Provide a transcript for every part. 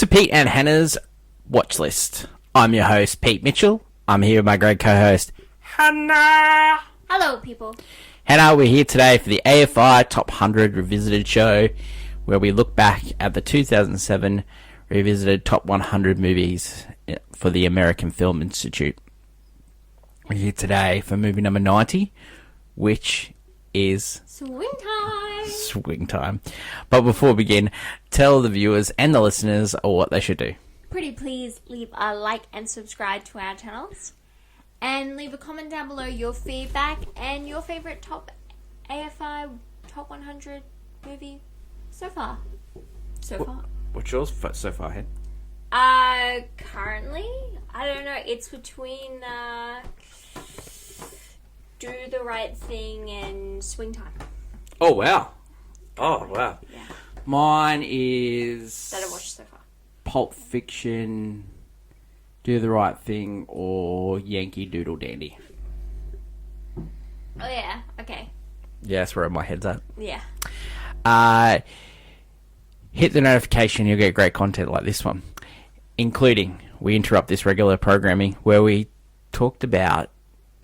to Pete and Hannah's Watch List. I'm your host, Pete Mitchell. I'm here with my great co-host, Hannah. Hello, people. Hannah, we're here today for the AFI Top 100 Revisited show, where we look back at the 2007 Revisited Top 100 movies for the American Film Institute. We're here today for movie number 90, which is Swing time. Swing time. But before we begin, tell the viewers and the listeners what they should do. Pretty please leave a like and subscribe to our channels. And leave a comment down below your feedback and your favourite top AFI Top 100 movie so far. What's yours so far, Hen? Currently, I don't know. It's between Do the Right Thing and Swing Time. Oh, wow. Oh, wow. Yeah. Mine is... That I've watched so far. Pulp Fiction, Do the Right Thing, or Yankee Doodle Dandy. Oh, yeah. Okay. Yeah, that's where my head's at. Yeah. Hit the notification, you'll get great content like this one. Including, we interrupt this regular programming where we talked about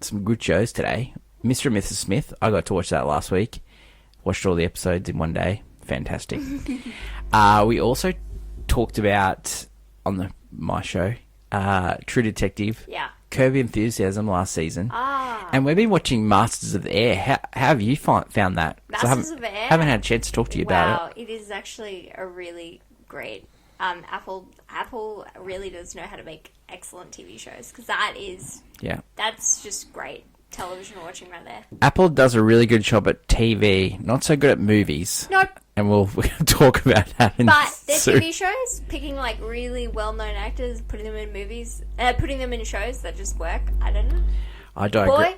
some good shows today. Mr. and Mrs. Smith, I got to watch that last week. Watched all the episodes in one day. Fantastic. We also talked about, on my show, True Detective. Yeah. Curb Your Enthusiasm last season. And we've been watching Masters of the Air. How have you found that? Masters of the Air? Haven't had a chance to talk to you about it. Wow, it is actually a really great... Apple really does know how to make excellent TV shows, because that's just great television watching right there. Apple does a really good job at TV, not so good at movies. Nope. And we'll talk about that But their soon. TV shows, picking like really well-known actors, putting them in movies, putting them in shows that just work. I don't know. I don't know.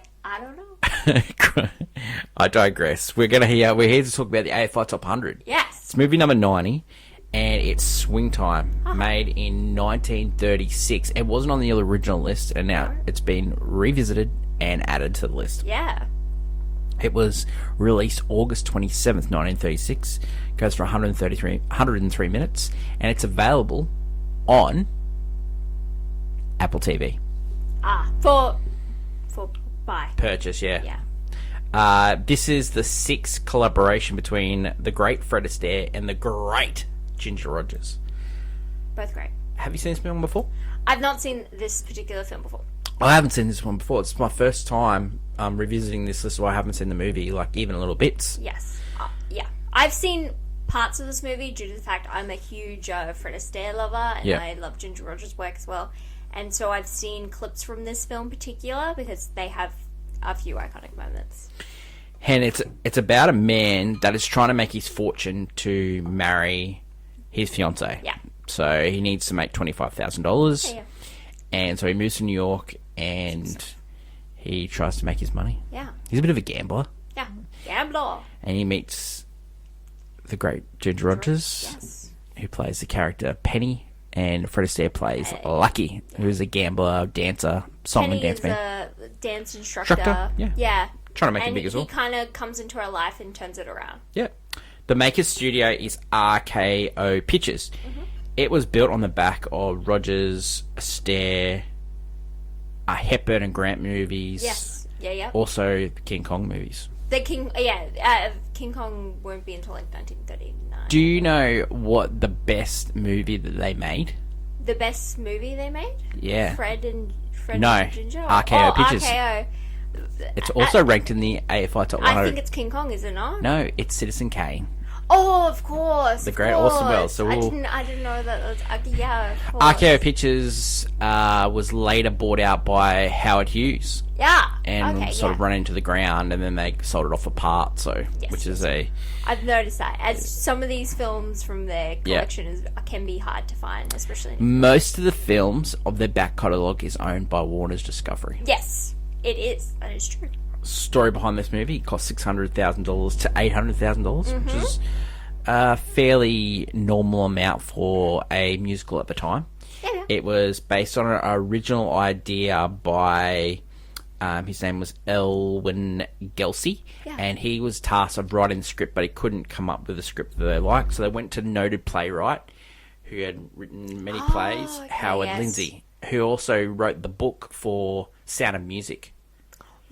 I digress. We're here to talk about the AFI Top 100. Yes. It's movie number 90, and it's Swing Time, made in 1936. It wasn't on the original list, and now it's been revisited and added to the list. Yeah. It was released August 27th, 1936. Goes for 103 minutes, and it's available on Apple TV. For buy. Purchase, yeah. Yeah. This is the sixth collaboration between the great Fred Astaire and the great Ginger Rogers. Both great. Have you seen this film before? I've not seen this particular film before. I haven't seen this one before. It's my first time revisiting this list, so I haven't seen the movie, like, even little bits. Yes. Yeah. I've seen parts of this movie due to the fact I'm a huge Fred Astaire lover, and I love Ginger Rogers' work as well. And so I've seen clips from this film in particular, because they have a few iconic moments. And it's about a man that is trying to make his fortune to marry his fiancée. Yeah. So he needs to make $25,000. Yeah. And so he moves to New York, and he tries to make his money. Yeah. He's a bit of a gambler. Yeah. Gambler. And he meets the great Ginger Rogers, who plays the character Penny, and Fred Astaire plays Lucky, who's a gambler, dancer, song and dance man. Penny is a dance instructor. Yeah. Trying to make it big as well. He kind of comes into her life and turns it around. Yeah. The maker's studio is RKO Pictures. Mm-hmm. It was built on the back of Rogers, Astaire, Hepburn and Grant movies. Yes. Yeah. Also, the King Kong movies. King Kong won't be until like 1939. Do you know what the best movie that they made? The best movie they made? Yeah. Fred and Ginger? RKO Pictures. RKO. It's also ranked in the AFI Top 100. I think it's King Kong, is it not? No, it's Citizen Kane. Oh, of course. The Great Orson Welles. So I didn't know that. Of course. RKO Pictures was later bought out by Howard Hughes. Yeah. And sort of run into the ground, and then they sold it off for parts. I've noticed that. As some of these films from their collection can be hard to find, especially. Most of the films of their back catalogue is owned by Warner's Discovery. Yes, it is. That is true. Story behind this movie: it cost $600,000 to $800,000, which is a fairly normal amount for a musical at the time. Yeah. It was based on an original idea by his name was Elwyn Gelsey, and he was tasked of writing the script, but he couldn't come up with a script that they liked, so they went to noted playwright who had written many plays. Okay, Howard yes. Lindsay, who also wrote the book for Sound of Music.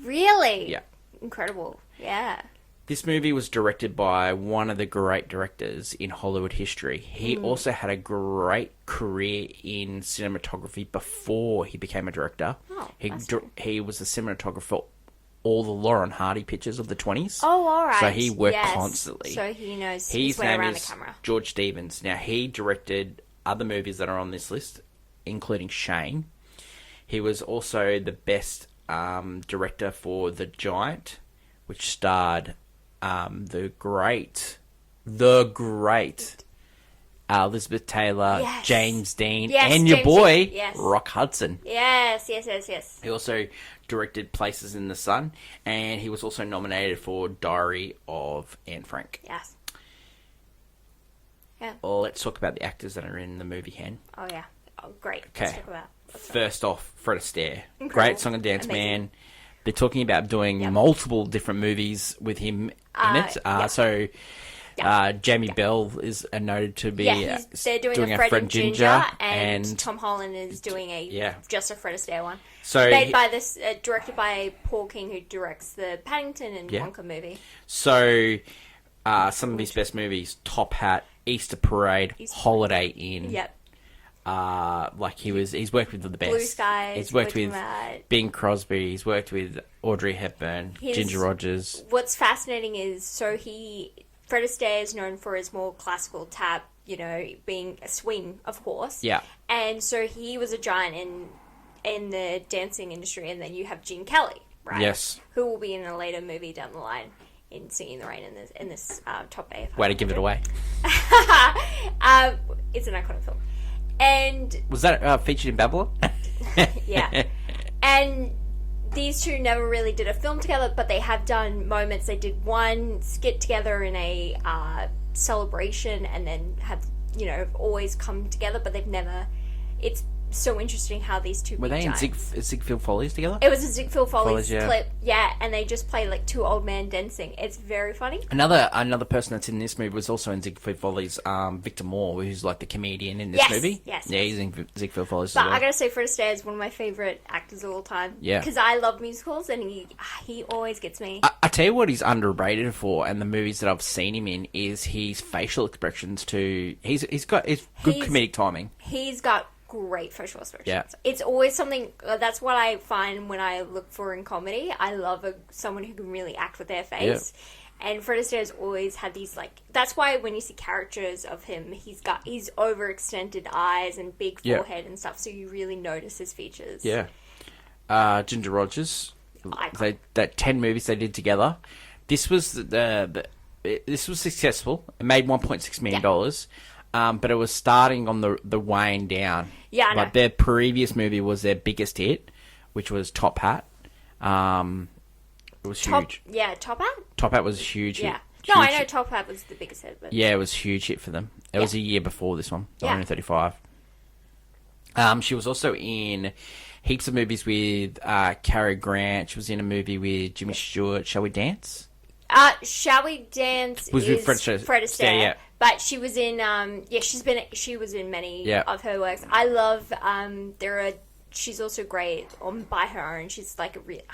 Really? Yeah. Incredible. Yeah. This movie was directed by one of the great directors in Hollywood history. He also had a great career in cinematography before he became a director. Oh, he was a cinematographer all the Laurel and Hardy pictures of the 20s. Oh, all right. So he worked Yes. constantly. So he knows His his way name around is the camera. George Stevens. Now, he directed other movies that are on this list, including Shane. He was also the best director for The Giant, which starred the great Elizabeth Taylor, Yes. James Dean, Yes, and your James boy, Dean, yes. Rock Hudson. Yes. He also directed Places in the Sun, and he was also nominated for Diary of Anne Frank. Yes. Yeah. Let's talk about the actors that are in the movie, Hen. Oh, yeah. Oh, great. Okay. Let's talk about First off, Fred Astaire. Incredible. Great song and dance Amazing. man. They're talking about doing Yep. multiple different movies with him in it. Yep. So Yep. Jamie Bell is noted to be they're doing a Fred and Ginger, and Tom Holland is doing just a Fred Astaire one. So Directed by Paul King, who directs the Paddington and Yeah. Wonka movie. So some of his best movies: Top Hat, Easter Parade, Holiday Inn. Yep. He's worked with the best. Blue Skies. He's worked with Matt. Bing Crosby. He's worked with Audrey Hepburn, Ginger Rogers. What's fascinating is Fred Astaire is known for his more classical tap, being a swing, of course. Yeah. And so he was a giant in the dancing industry, and then you have Gene Kelly, right? Yes. Who will be in a later movie down the line in Singing in the Rain in this top AFI. Way to give it away. It's an iconic film. And Was that featured in Babylon? yeah. And these two never really did a film together, but they have done moments. They did one skit together in a celebration, and then have always come together, but they've never. It's so interesting how these two Were they in giants. Ziegfeld Follies together? It was a Ziegfeld Follies Follies, yeah. clip, yeah, and they just play like two old men dancing. It's very funny. Another person that's in this movie was also in Ziegfeld Follies, Victor Moore, who's like the comedian in this Yes, movie. yes, Yeah, yes. he's in Ziegfeld Follies But as well. I gotta say, Fred Astaire is one of my favorite actors of all time. Yeah. Because I love musicals, and he always gets me. I tell you what he's underrated for, and the movies that I've seen him in, is his facial expressions too. He's good comedic timing. He's got great facial expressions. Yeah. It's always something, that's what I find when I look for in comedy. I love someone who can really act with their face. Yeah. And Fred Astaire's always had these, that's why when you see characters of him, he's overextended eyes and big forehead and stuff, so you really notice his features. Yeah. Ginger Rogers. Icon. That 10 movies they did together. This was this was successful. It made $1.6 million. But it was starting on the wane down. Yeah, I know. Like their previous movie was their biggest hit, which was Top Hat. It was huge. Yeah, Top Hat? Top Hat was a huge Yeah. hit. No, Huge I know hit. Top Hat was the biggest hit, but... Yeah, it was a huge hit for them. It was a year before this one, Yeah. 1935. She was also in heaps of movies with Cary Grant. She was in a movie with Jimmy Stewart, Shall We Dance? Shall We Dance Was with is Fred Astaire, yeah. But she was in she was in many of her works. I love she's also great by her own. She's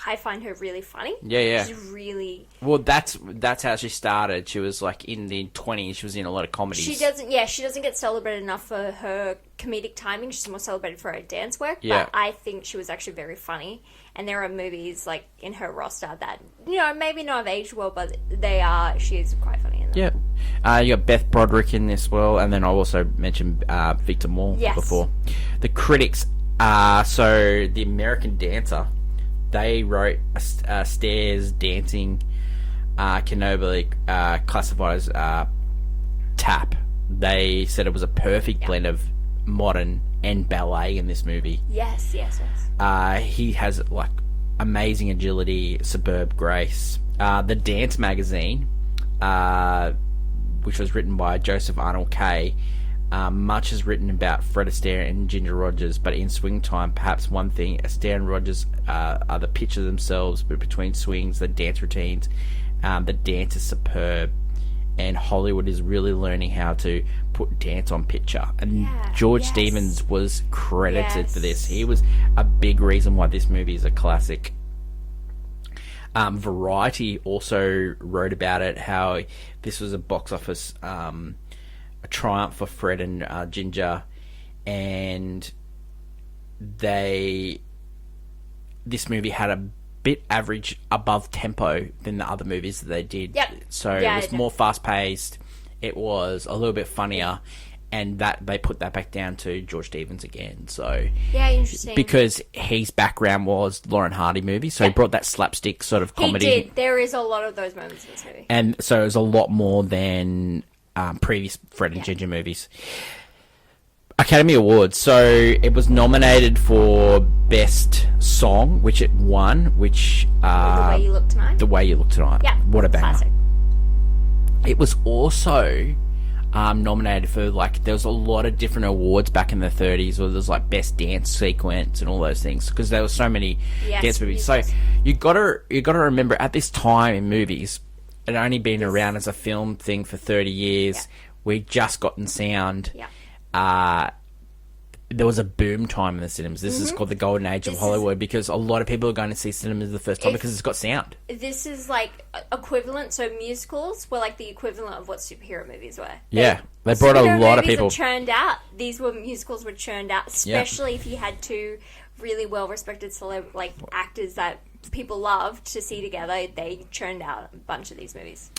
I find her really funny. Yeah. She's really... Well, that's how she started. She was in the 20s. She was in a lot of comedies. She doesn't get celebrated enough for her comedic timing. She's more celebrated for her dance work. Yeah. But I think she was actually very funny. And there are movies in her roster that maybe not have aged well, but she's quite funny in them. Yeah. You got Beth Broderick in this well, and then I also mentioned Victor Moore before. The critics. So the American Dancer, they wrote Astaire's dancing can be classified as tap. They said it was a perfect blend of modern and ballet in this movie. Yes. He has amazing agility, superb grace. The Dance magazine, which was written by Joseph Arnold Kay, much is written about Fred Astaire and Ginger Rogers, but in swing time, perhaps one thing: Astaire and Rogers are the picture themselves, but between swings, the dance routines, the dance is superb, and Hollywood is really learning how to put dance on picture, and George Stevens was credited for this. He was a big reason why this movie is a classic. Variety also wrote about it, how this was a box office a triumph for Fred and Ginger, and this movie had a bit average above tempo than the other movies that they did. So it was more fast paced. It was a little bit funnier, and that they put that back down to George Stevens again. So interesting. Because his background was Lauren Hardy movies, so he brought that slapstick sort of comedy. He did. There is a lot of those moments in this movie, and so it was a lot more than previous Fred and Ginger movies. Academy Awards. So it was nominated for Best Song, which it won. Which The Way You Look Tonight. The Way You Look Tonight. Yeah, what a banger! Classic. It was also nominated for, like, there was a lot of different awards back in the 30s, where there's like Best Dance Sequence and all those things, because there were so many dance movies. So you gotta remember, at this time in movies, it had only been around as a film thing for 30 years. We'd just gotten sound. There was a boom time in the cinemas. This is called the golden age of Hollywood, because a lot of people are going to see cinemas the first time because it's got sound. This is like equivalent. So musicals were like the equivalent of what superhero movies were. They brought a lot of people. Churned out. Musicals were churned out, especially if you had two really well respected actors that people loved to see together. They churned out a bunch of these movies.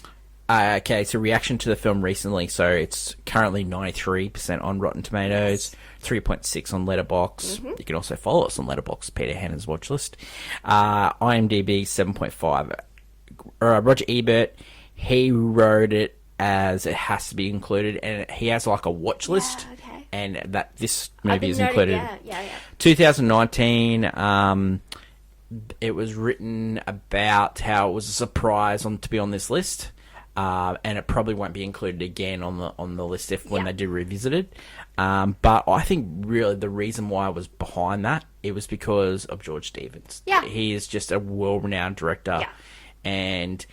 Okay, so reaction to the film recently. So it's currently 93% on Rotten Tomatoes, 3.6 on Letterboxd. You can also follow us on Letterboxd, Peter Hannah's watch list. IMDb 7.5. Roger Ebert, he wrote it as it has to be included, and he has like a watch list, and that this movie is included. 2019. It was written about how it was a surprise to be on this list. And it probably won't be included again on the list when they do revisit it. But I think really the reason why I was behind that, it was because of George Stevens. He is just a world-renowned director. And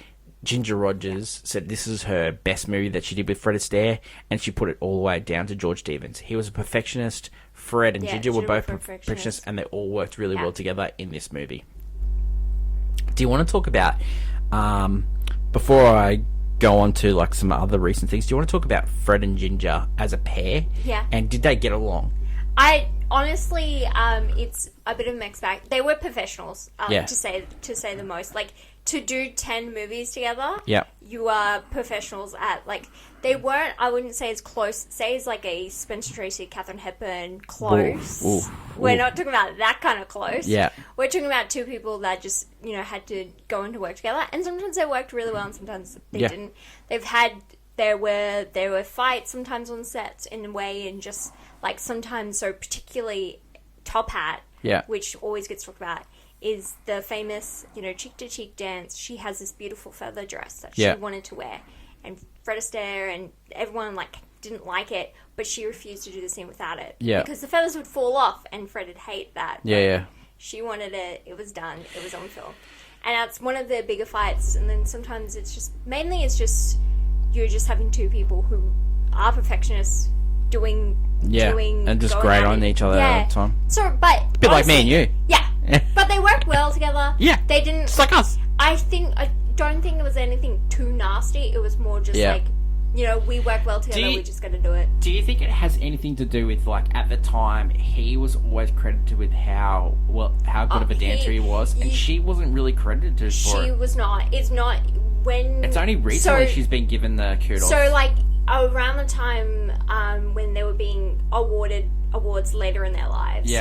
Ginger Rogers said this is her best movie that she did with Fred Astaire, and she put it all the way down to George Stevens. He was a perfectionist. Fred and Ginger were both perfectionists, and they all worked really well together in this movie. Do you want to talk about, before I go on to like some other recent things, do you want to talk about Fred and Ginger as a pair? And did they get along? I honestly, it's a bit of a mixed bag. They were professionals, to say the most. Like, to do 10 movies together, you are professionals at, like, they weren't, I wouldn't say as close, say as like a Spencer Tracy, Katharine Hepburn close. We're not talking about that kind of close. We're talking about two people that just, had to go into work together, and sometimes they worked really well and sometimes they didn't. There were fights sometimes on sets in a way, and just like sometimes, so particularly Top Hat, which always gets talked about, is the famous, cheek-to-cheek dance. She has this beautiful feather dress that she wanted to wear, and Fred Astaire and everyone didn't like it, but she refused to do the scene without it. Because the feathers would fall off, and Fred would hate that. She wanted it. It was done. It was on film. And that's one of the bigger fights. And then sometimes it's just, mainly it's just, you're just having two people who are perfectionists doing and just great on each other all the time. So, but a bit like me and you. But they worked well together. They didn't, just like us. I don't think it was anything too nasty. It was more just like, we work well together, we're just going to do it. Do you think it has anything to do with, like, at the time, he was always credited with how good of a dancer he was, and she wasn't really credited for it? She was not. It's not when... It's only recently she's been given the kudos. So, like, around the time when they were being awarded awards later in their lives,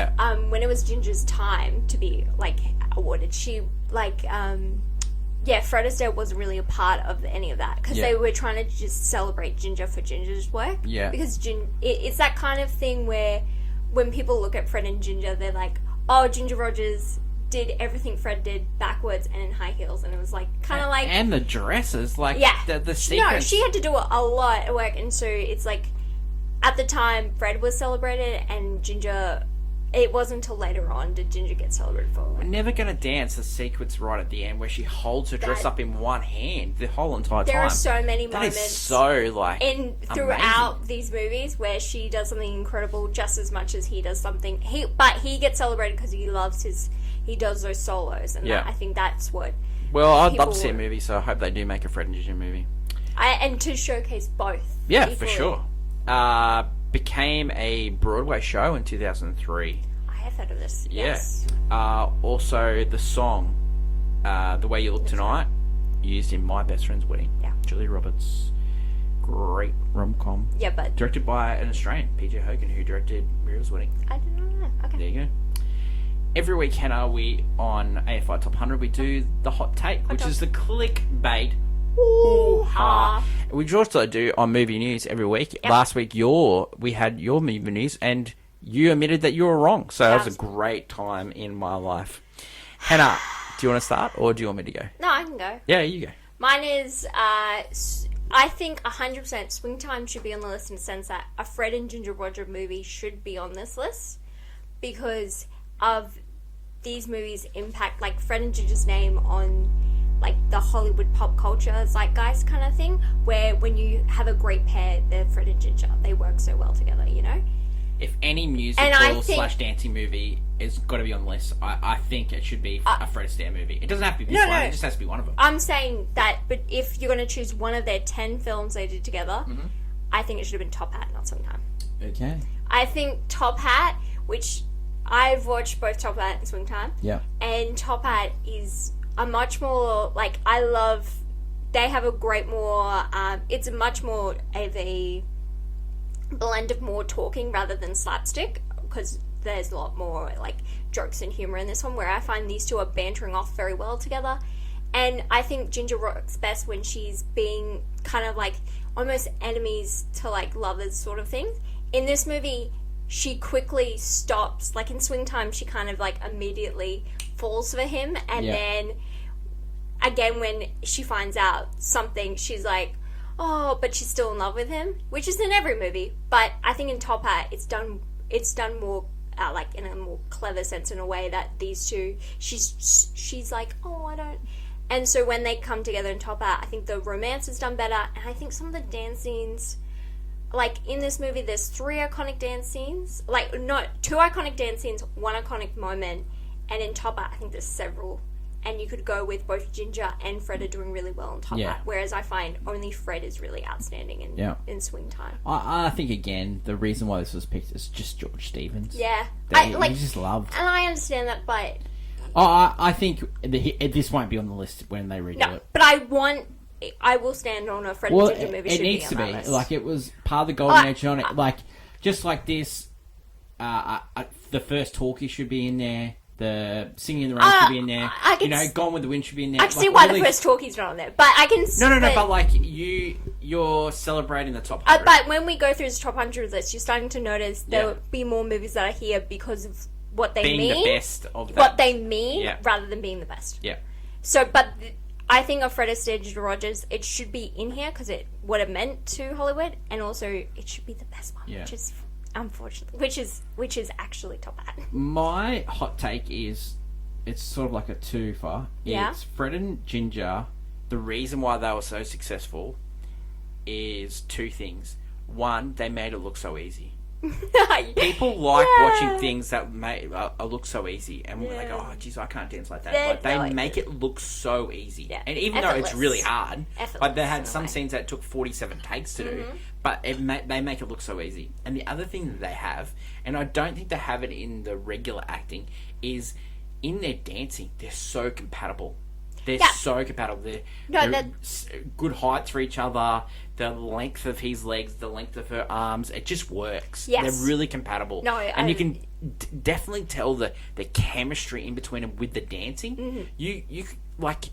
when it was Ginger's time to be, like, awarded, she, like... Fred Astaire wasn't really a part of any of that, because they were trying to just celebrate Ginger for Ginger's work. Because it's that kind of thing where when people look at Fred and Ginger, they're like, oh, Ginger Rogers did everything Fred did backwards and in high heels, and it was like kind of like... And the dresses, like the sequence. No, she had to do a lot of work, and so it's like at the time Fred was celebrated and Ginger it wasn't until later on did Ginger get celebrated for. We're never gonna dance the sequence right at the end where she holds her dress up in one hand the whole entire time. There are so many that moments. Is so like throughout amazing. these movies where she does something incredible just as much as he does something. But he gets celebrated because he loves he does those solos, and I think that's what. Well, I'd love to see a movie, so I hope they do make a Fred and Ginger movie. And to showcase both. Yeah, equally. for sure. Became a Broadway show in 2003. I have heard of this. Yeah. Yes. Also, the song, The Way You Look Tonight, used in My Best Friend's Wedding. Yeah. Julia Roberts. Great rom-com. Yeah, but... Directed by an Australian, PJ Hogan, who directed Muriel's Wedding. I didn't know that. Okay. There you go. Every week, Hannah, we, on AFI Top 100, we do the Hot Take, which is the clickbait. Ooh-ha. We also do on movie news every week. Yep. Last week, we had your movie news, and you admitted that you were wrong. So that was a great time in my life. Hannah, do you want to start, or do you want me to go? No, I can go. Yeah, you go. Mine is, I think 100% Swing Time should be on the list in the sense that a Fred and Ginger Roger movie should be on this list because of these movies' impact, like Fred and Ginger's name on like the Hollywood pop culture zeitgeist kind of thing, where when you have a great pair, they're Fred and Ginger. They work so well together, you know? If any musical / dancing movie is got to be on the list, I think it should be a Fred Astaire movie. It doesn't have to be this one, it just has to be one of them. I'm saying that, but if you're going to choose one of their 10 films they did together, I think it should have been Top Hat, not Swing Time. Okay. I think Top Hat, which I've watched both Top Hat and Swing Time. Yeah. And Top Hat is a much more, like, they have a great more, it's a much more of a blend of more talking rather than slapstick, because there's a lot more, like, jokes and humour in this one, where I find these two are bantering off very well together. And I think Ginger works best when she's being kind of, like, almost enemies to, like, lovers sort of thing. In this movie, she quickly stops, like, in Swing Time, she kind of, like, immediately falls for him, and then again when she finds out something, she's like, oh, but she's still in love with him, which is in every movie. But I think in Top Hat, it's done more like in a more clever sense, in a way that these two, she's like, oh, I don't. And so when they come together in Top Hat, I think the romance is done better, and I think some of the dance scenes, like in this movie, there's 3 iconic dance scenes, like not 2 iconic dance scenes, 1 iconic moment. And in Top Hat, I think there's several. And you could go with both Ginger and Fred are doing really well in Top Hat. Whereas I find only Fred is really outstanding in Swing Time. I think, again, the reason why this was picked is just George Stevens. Yeah. He just loved. And I understand that, but... I think this won't be on the list when they redo it. But I will stand on a Fred and Ginger movie. It needs to be. Like, it was part of the golden age on it. Like, just like this, the first talkie should be in there. The Singing in the Rain should be in there. Gone with the Wind should be in there. I can see why the first talkie's not on there. But I can... No, but like, you're celebrating the top 100. But when we go through this top 100 list, you're starting to notice there will be more movies that are here because of what they mean. Being the best of that. What they mean, rather than being the best. Yeah. So, but I think of Fred Astaire, Ginger Rogers, it should be in here because it what it meant to Hollywood, and also it should be the best one, which is... unfortunately, which is actually Top Hat. My hot take is, it's sort of like a twofer. Yeah. It's Fred and Ginger. The reason why they were so successful is 2 things. One, they made it look so easy. People like watching things that look so easy, and when they go, oh geez, I can't dance like that. They make it look so easy, and even though it's really hard, like they had some scenes that took 47 takes to do, but they make it look so easy. And the other thing that they have, and I don't think they have it in the regular acting, is in their dancing, they're so compatible. They're so compatible. They're good heights for each other. The length of his legs, the length of her arms, it just works. Yes. They're really compatible. And you can definitely tell the chemistry in between them with the dancing. Mm-hmm. You like,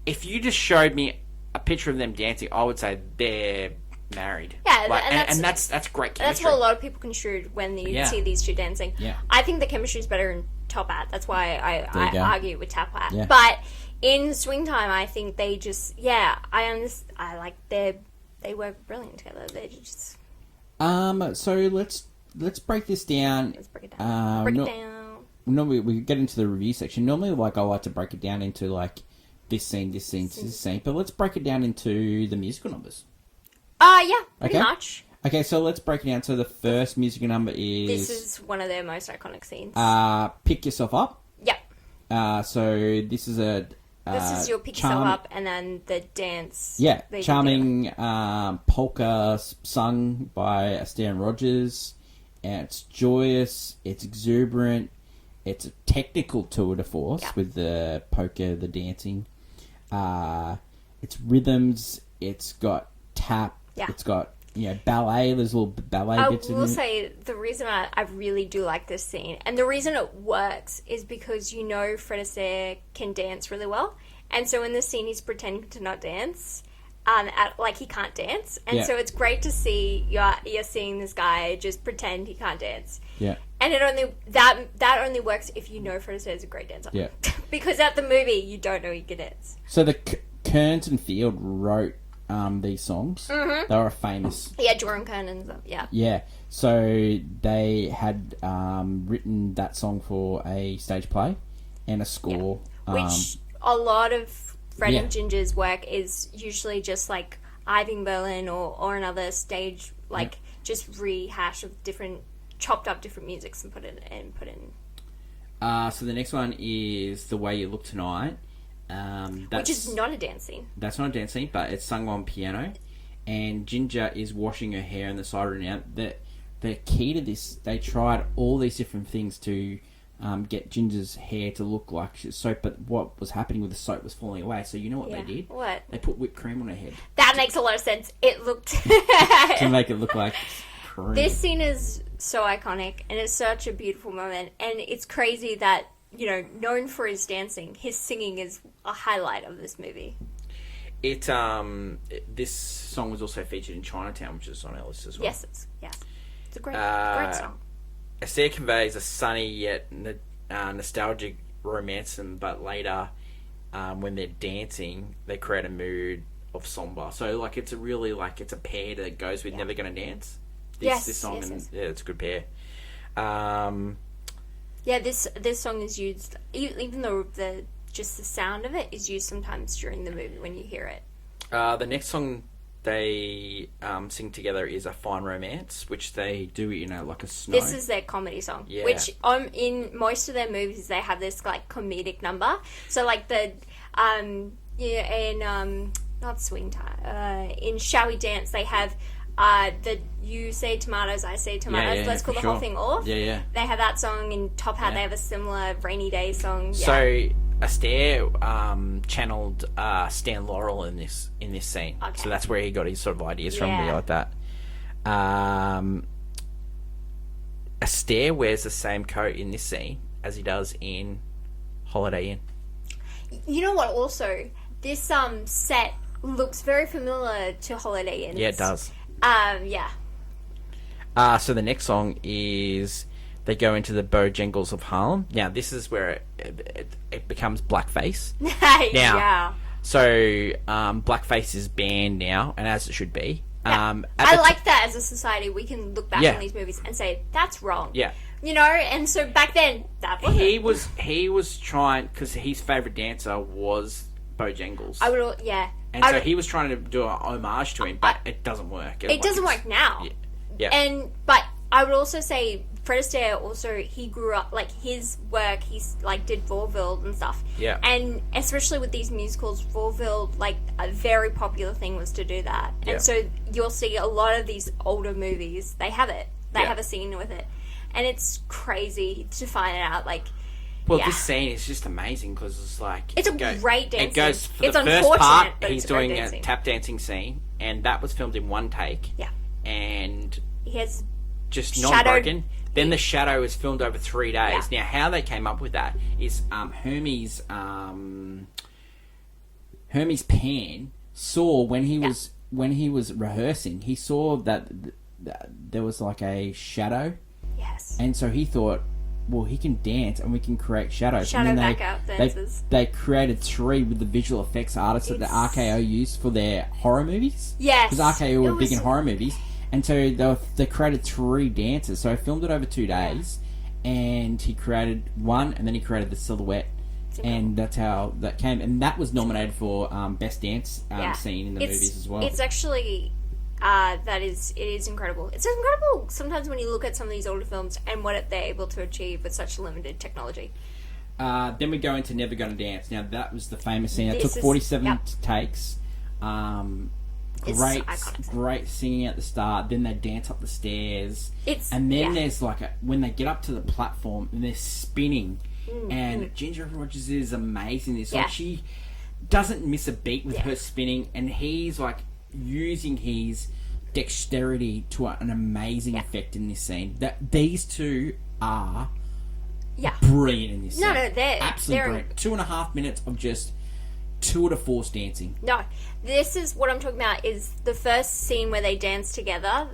if you just showed me a picture of them dancing, I would say they're married. Yeah, like, and that's great chemistry. That's what a lot of people construed when you see these two dancing. Yeah. I think the chemistry is better in Top Hat. That's why I argue with Top Hat. Yeah. But in Swing Time, I think they just they work brilliant together. They just so let's break this down. Let's break it Break no, it down. normally we get into the review section. Normally, like I like to break it down into like this scene, this scene, this scene. But let's break it down into the musical numbers. Yeah, pretty Okay. much. Okay, so let's break it down. So the first musical number is... This is one of their most iconic scenes. Pick Yourself Up. Yep. So this is a... This is your pick yourself up, and then the dance. Yeah, they do charming polka sung by Astaire and Rogers. And it's joyous, it's exuberant, it's a technical tour de force with the polka, the dancing. It's rhythms, it's got tap, it's got ballet. There's little ballet bits in it. I will say the reason I really do like this scene, and the reason it works, is because Fred Astaire can dance really well, and so in this scene he's pretending to not dance, like he can't dance, and so it's great to see you're seeing this guy just pretend he can't dance. Yeah. And that only works if Fred Astaire is a great dancer. Yeah. Because at the movie you don't know he can dance. So the Kearns and Field wrote these songs. Mm-hmm. They were famous. Yeah, Jerome Kern and stuff. Yeah. Yeah. So they had written that song for a stage play and a score. Which a lot of Fred and Ginger's work is usually just like Irving Berlin or another stage, like just rehash of chopped up different musics and put in. So the next one is The Way You Look Tonight. Which is not a dance scene. That's not a dance scene, but it's sung on piano. And Ginger is washing her hair in the side room. Now, the key to this, they tried all these different things to get Ginger's hair to look like soap, but what was happening with the soap was falling away. So you know what they did? What? They put whipped cream on her head. That makes a lot of sense. It looked... to make it look like cream. This scene is so iconic, and it's such a beautiful moment, and it's crazy that, known for his dancing, his singing is a highlight of this movie. This song was also featured in Chinatown, which is on our list as well. Yes, it's a great song. Astaire conveys a sunny yet nostalgic romanticism, but later, when they're dancing, they create a mood of somber. So, like, it's a really, it's a pair that goes with Never Gonna Dance. This song, it's a good pair. This song is used, even though just the sound of it is used sometimes during the movie when you hear it. The next song they sing together is A Fine Romance, which they do, like a snow. This is their comedy song, which in most of their movies they have this comedic number. So not Swing Time, in Shall We Dance they have You Say Tomatoes, I Say Tomatoes. Let's call the whole thing off. Yeah. They have that song in Top Hat. They have a similar Rainy Day song. Yeah. So Astaire channeled Stan Laurel in this scene. Okay. So that's where he got his sort of ideas from, like that. Astaire wears the same coat in this scene as he does in Holiday Inn. You know what? Also, this set looks very familiar to Holiday Inn. Yeah, it does. So the next song is they go into the Bojangles of Harlem. Now this is where it becomes blackface. So blackface is banned now, and as it should be. I like that as a society we can look back on these movies and say that's wrong. Yeah. And so back then that wasn't. He was trying, because his favourite dancer was Bojangles. And so he was trying to do an homage to him, but it doesn't work. It doesn't work now. Yeah. But I would also say Fred Astaire also, he grew up, his work, he's did vaudeville and stuff. Yeah. And especially with these musicals, vaudeville, a very popular thing was to do that. And so you'll see a lot of these older movies, they have it. They have a scene with it. And it's crazy to find out, this scene is just amazing because it's it's a great dance. It goes for the first part. He's doing a tap dancing scene, and that was filmed in one take. Yeah, and he has just not broken. Then the shadow is filmed over 3 days. Yeah. Now, how they came up with that is Hermes Pan saw when he was rehearsing. He saw that there was a shadow. Yes, and so he thought, well, he can dance and we can create shadows. Shadow back-out dances. They created 3 with the visual effects artists that the RKO used for their horror movies. Yes. Because RKO were big in horror movies. And so they created 3 dances. So I filmed it over 2 days. and he created one, and then he created the silhouette. And that's how that came. And that was nominated for Best Dance Scene in the movies as well. It's actually... it is incredible. It's incredible sometimes when you look at some of these older films and what they're able to achieve with such limited technology. Then we go into Never Gonna Dance. Now, that was the famous scene. It took 47 takes. Great singing at the start. Then they dance up the stairs. There's like when they get up to the platform and they're spinning. And Ginger Rogers is amazing. It's like she doesn't miss a beat with her spinning, and he's like using his dexterity to an amazing effect in this scene. That these two are brilliant in this scene. They're absolutely brilliant. 2.5 minutes of just tour de force dancing. No, this is what I'm talking about. Is the first scene where they dance together.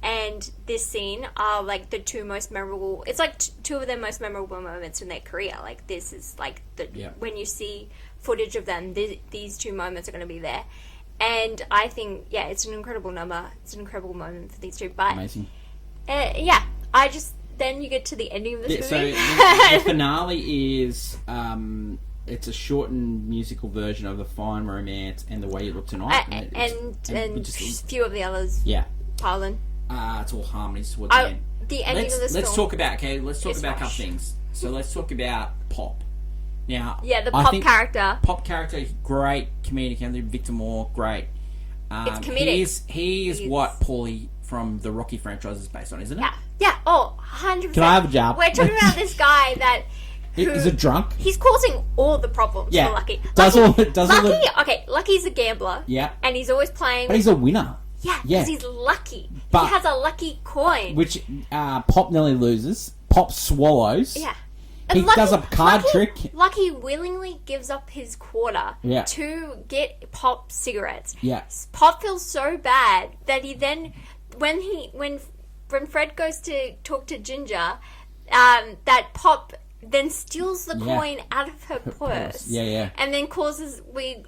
And this scene are like the two most memorable. It's like two of their most memorable moments in their career. Like this is like when you see footage of them, these two moments are going to be there. And I think it's an incredible number. It's an incredible moment for these two. But amazing. Then you get to the ending of this movie. So the finale is it's a shortened musical version of The Fine Romance and The Way You Look Tonight, and a few of the others. Yeah, Parlin. It's all harmonies towards the end. The ending of this let's talk about a couple things. So let's talk about Pop. Now, the Pop character. Pop character, great comedic. Victor Moore, great. It's comedic. He is what Paulie from the Rocky franchise is based on, isn't it? Yeah. Oh, 100%. Can I have a job? We're talking about this guy that... Is it drunk? He's causing all the problems for Lucky. Lucky's a gambler. Yeah. And he's always playing... But he's a winner. Yeah, because he's lucky. But, he has a lucky coin. Which Pop nearly loses. Pop swallows. Yeah. He does a card trick. Lucky willingly gives up his quarter to get Pop cigarettes. Yeah. Pop feels so bad that he then... When Fred goes to talk to Ginger, that Pop... then steals the coin out of her purse. Yeah. And then causes... We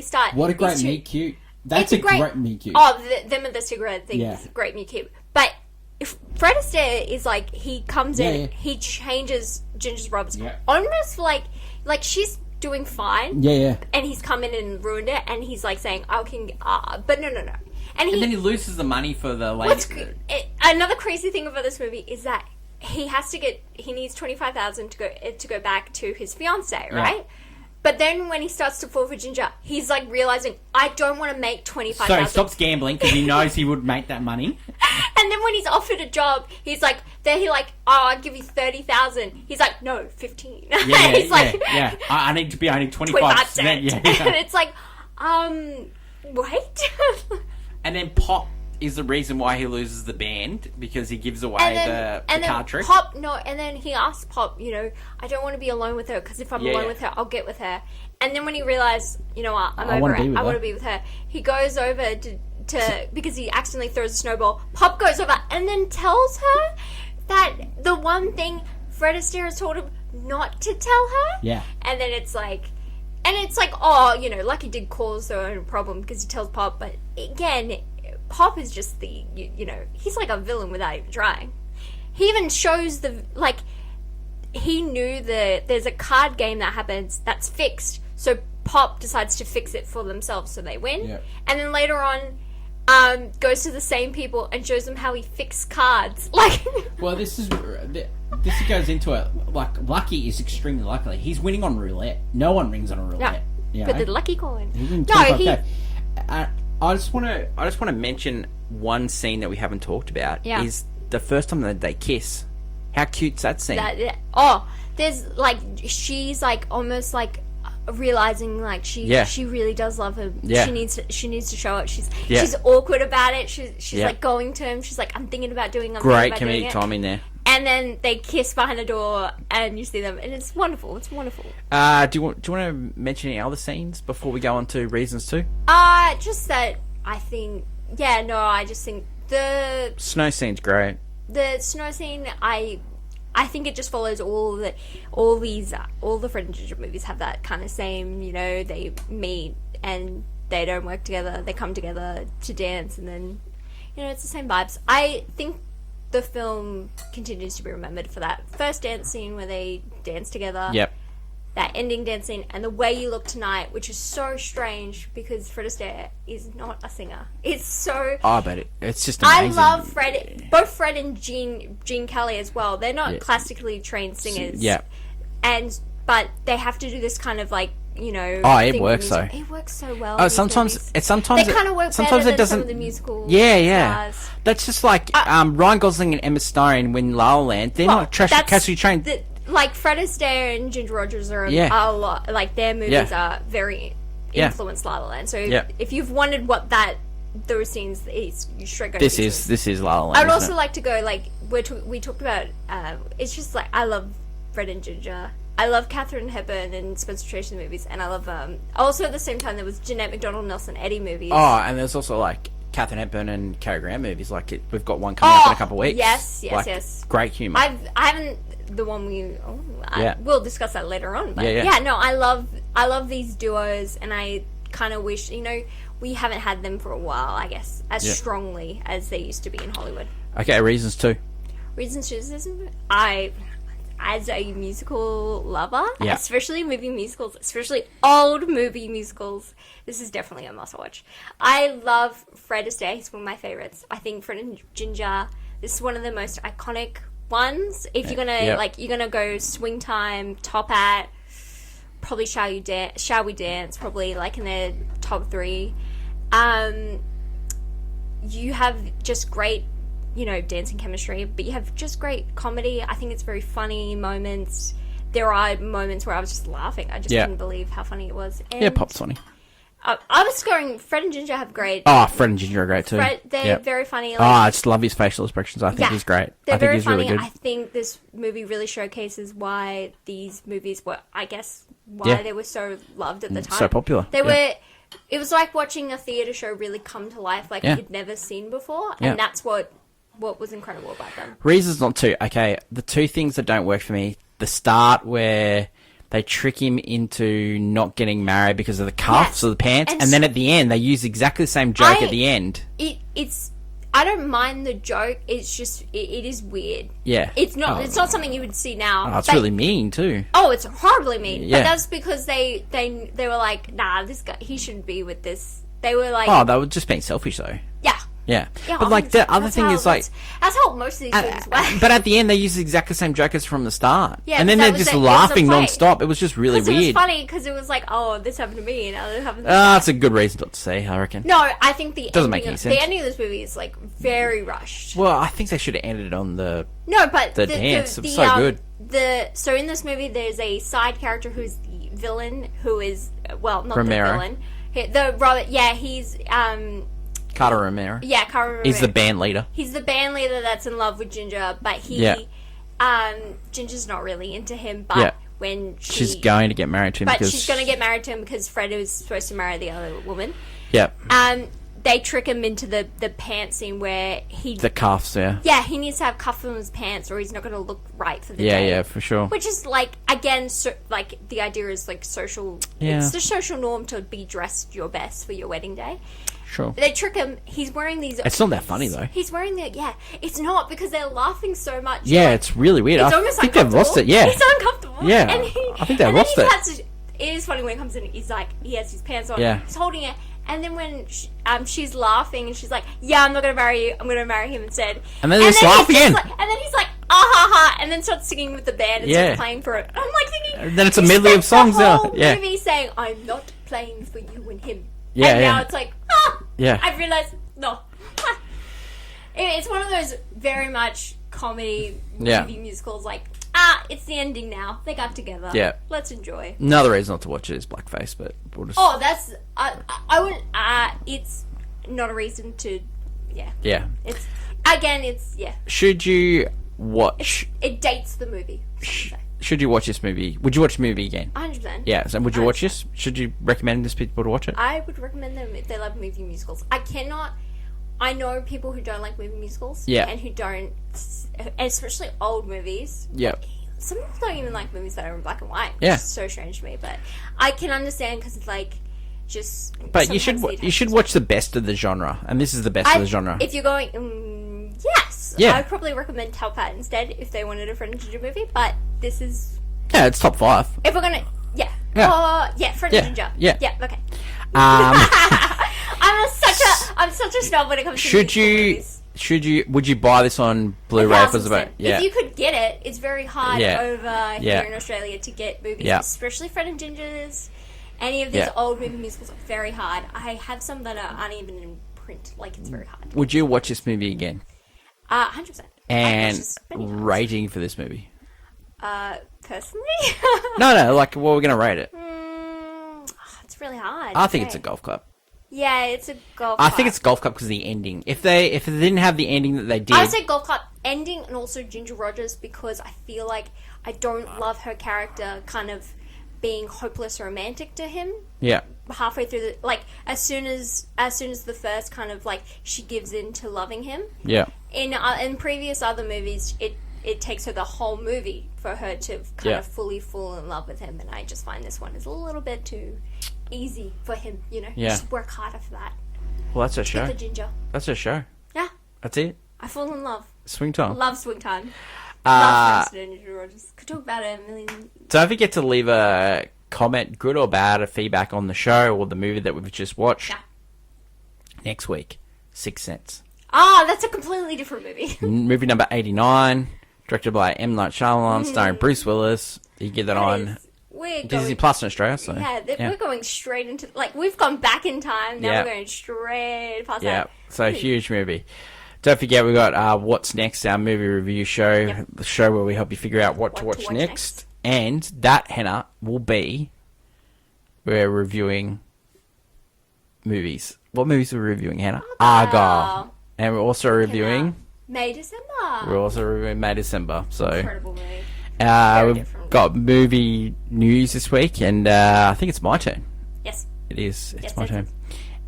start... What a great meet cute. That's a great meet cute. Oh, them and the cigarette thing is great meet cute. But if Fred Astaire is like... He comes in, he changes Ginger's Roberts. Yeah. Almost like she's doing fine. Yeah. And he's come in and ruined it. And he's like saying, but no. And then he loses the money for the lady. Another crazy thing about this movie is that he needs $25,000 to go back to his fiancée, right? But then when he starts to fall for Ginger, he's like realizing, I don't want to make $25,000. So he stops gambling because he knows he would make that money. And then when he's offered a job, he's like, I'll give you $30,000. He's like, no, 15. I need 25 cents. Yeah. And it's like, wait. And then Pop is the reason why he loses the band, because he gives away the card trick. And then he asks Pop, I don't want to be alone with her, because if I'm alone with her, I'll get with her. And then when he realized, you know what, I'm over it, I want to be with her, he goes over to because he accidentally throws a snowball. Pop goes over and then tells her that the one thing Fred Astaire has told him not to tell her. Yeah. And then it's like, Lucky did cause their own problem because he tells Pop, but again, Pop is just he's like a villain without even trying. He even shows he knew that there's a card game that happens that's fixed, so Pop decides to fix it for themselves so they win. Yep. And then later on, goes to the same people and shows them how he fixed cards. Well, this goes into it. Lucky is extremely lucky. He's winning on roulette. No one rings on a roulette. No, but the lucky coin. I just want to mention one scene that we haven't talked about. Yeah. Is the first time that they kiss. How cute's that scene? There's she's almost realizing she really does love him. Yeah. She needs to show it. She's awkward about it. She's going to him. She's like, I'm thinking about doing it. Great comedic timing there. And then they kiss behind the door, and you see them, and it's wonderful. It's wonderful. Do you want to mention any other scenes before we go on to reasons too? Just that I think. I just think the snow scene's great. The snow scene, I think it just follows all the Fred and Ginger movies have that kind of same. They meet and they don't work together. They come together to dance, and then it's the same vibes. I think the film continues to be remembered for that first dance scene where they dance together. Yep. That ending dance scene, and The Way You Look Tonight, which is so strange because Fred Astaire is not a singer. It's so... Oh, but it's just amazing. I love both Fred and Gene Kelly as well. They're not classically trained singers. Yeah. But they have to do this kind of like, you know... Oh, it works though. It works so well. Oh, sometimes they kind of work better than some of the musical stars. That's just like Ryan Gosling and Emma Stone when La La Land. They're not casually trained. Like Fred Astaire and Ginger Rogers are a lot. Like their movies are very influenced La La Land. So if you've wondered what those scenes is, you straight go. This is La La Land. I'd also like to go like we talked about. It's just like I love Fred and Ginger. I love Katharine Hepburn and Spencer Tracy movies, and I love also at the same time there was Jeanette MacDonald, Nelson Eddy movies. Oh, and there's also like Katharine Hepburn and Cary Grant movies. Like we've got one coming up in a couple of weeks. Yes. Great humour. I haven't. The one we'll discuss that later on. But I love these duos, and I kind of wish, we haven't had them for a while, I guess, as strongly as they used to be in Hollywood. Okay, reasons too. Reasons to this, as a musical lover, especially movie musicals, especially old movie musicals, this is definitely a must-watch. I love Fred Astaire. He's one of my favorites. I think Fred and Ginger, this is one of the most iconic ones. If you're gonna you're gonna go Swing Time, Top Hat, probably Shall We Dance, probably like in the top 3. You have just great, dancing chemistry, but you have just great comedy. I think it's very funny moments. There are moments where I was just laughing. I just couldn't believe how funny it was. And Pop's funny. I was going. Fred and Ginger have great. Oh, Fred and Ginger are great too. They're very funny. I just love his facial expressions. I think he's great. They're very funny. Really good. I think this movie really showcases why these movies were, they were so loved at the time. So popular. It was like watching a theatre show really come to life, like you'd never seen before, and that's what was incredible about them. Reasons not to. Okay, the two things that don't work for me: the start where they trick him into not getting married because of the cuffs or the pants, and then at the end they use exactly the same joke at the end. I don't mind the joke. It's just it is weird. Yeah, it's not something you would see now. Oh, it's really mean too. Oh, it's horribly mean. Yeah. But that's because they were like, nah, this guy, he shouldn't be with this. They were like, they were just being selfish though. Yeah, but like the other thing is like that's how most of these things work. But at the end they use exactly the same joke as from the start. Yeah, and then they're just laughing non-stop. It was just really weird. It was funny because it was like, oh, this happened to me, and this happened to me. That's a good reason not to say, I reckon. No, I think doesn't make any sense. The ending of this movie is like very rushed. Well, I think they should have ended it on the dance. It was so good. So in this movie, there's a side character who's the villain, who is not Romero. The villain. He's Carter Romero. Yeah, Carter Romero. He's the band leader. He's the band leader that's in love with Ginger, but Ginger's not really into him. But when she's going to get married to him, she's going to get married to him because Fred was supposed to marry the other woman. Yep. They trick him into the pants scene where the cuffs. Yeah, he needs to have cuffs on his pants, or he's not going to look right for the day. Yeah, for sure. Which is like, again, the idea is like social. Yeah. It's the social norm to be dressed your best for your wedding day. Sure. They trick him. He's wearing these. It's not that funny though. He's wearing the. Yeah, it's not because they're laughing so much. Yeah, it's really weird. It's almost I think they've lost it. Yeah, it's uncomfortable. Yeah, I think they've lost it. It is funny when he comes in. He's like, he has his pants on. Yeah. He's holding it, and then when she's laughing and she's like, "Yeah, I'm not gonna marry you. I'm gonna marry him instead." And then they just laugh again. And then he's like, "Ah ha ha!" And then starts singing with the band and starts playing for it. I'm like thinking. And then it's a medley of songs. The whole movie saying, "I'm not playing for you and him." Yeah, and now it's like, yeah. I realized, no. It's one of those very much comedy movie musicals, like, it's the ending now. They got together. Yeah. Let's enjoy. Another reason not to watch it is blackface, but we'll just... Oh, that's... I wouldn't... it's not a reason to... Yeah. Yeah. It's... Again, it's... Yeah. Should you watch... It dates the movie. Should you watch this movie? Would you watch the movie again? 100%. Yeah, so would you watch this? Should you recommend this people to watch it? I would recommend them if they love movie musicals. I know people who don't like movie musicals. Yeah. And who don't, especially old movies. Yeah. Some people don't even like movies that are in black and white. Yeah. Which is so strange to me, but I can understand because it's like, just... But you should watch the best of the genre, and this is the best of the genre. If you're going... yes. Yeah. I would probably recommend Taupat instead if they wanted a Fred and Ginger movie, but this is... Yeah, it's top 5. If we're gonna... Yeah. Fred and Ginger. Yeah. Yeah, okay. Um, I'm such a snob when it comes to movies. Would you buy this on Blu-ray? 1,000%. If you could get it, it's very hard over here in Australia to get movies, especially Fred and Ginger's. Any of these old movie musicals are very hard. I have some that aren't even in print. Like, it's very hard. Would you watch this movie again? 100%. And rating for this movie? Personally? No, like, what are we going to rate it? It's really hard. I think it's a golf club. Yeah, it's a golf club. I think it's golf club because of the ending. If they didn't have the ending that they did... I would say golf club ending and also Ginger Rogers because I feel like I don't love her character kind of being hopeless romantic to him. Yeah. Halfway through the... Like, as soon as the first kind of, like, she gives in to loving him. Yeah. In previous other movies, it takes her the whole movie for her to kind of fully fall in love with him, and I just find this one is a little bit too easy for him, you know? Yeah. Just work harder for that. Well, that's a show. Get the ginger. That's a show. Yeah. That's it. I fall in love. Swing time. Love Swing Time. Love Fred and Ginger Rogers. Could talk about it a million... Don't forget to leave a comment, good or bad, a feedback on the show or the movie that we've just watched. Yeah. Next week, Sixth Sense. That's a completely different movie. Movie number 89, directed by M. Night Shyamalan, starring Bruce Willis. You get that on Disney Plus in Australia. So. We're going straight into... Like, we've gone back in time, now we're going straight past that. Yeah, so huge movie. Don't forget, we got What's Next, our movie review show, the show where we help you figure out what to watch next. And that, Hannah, will be... We're reviewing movies. What movies are we reviewing, Hannah? Argyle. And we're also reviewing... May, December. We're also reviewing May, December. So, incredible movie. We've got movie news this week, and I think it's my turn. Yes. It is. It's my turn.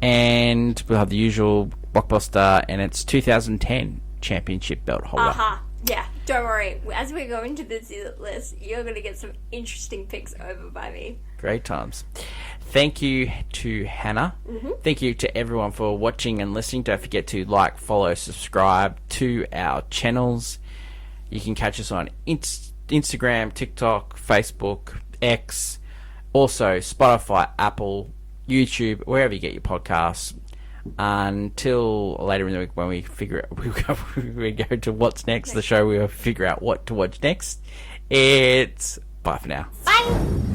And we'll have the usual blockbuster, and it's 2010 championship belt holder. Yeah, don't worry. As we go into this list, you're going to get some interesting picks over by me. Great times. Thank you to Hannah. Thank you to everyone for watching and listening. Don't forget to like, follow, subscribe to our channels. You can catch us on Instagram, TikTok, Facebook, X, also Spotify, Apple, YouTube, wherever you get your podcasts. Until later in the week when we figure out, we go to What's Next, the show where we figure out what to watch next. It's bye for now. Bye.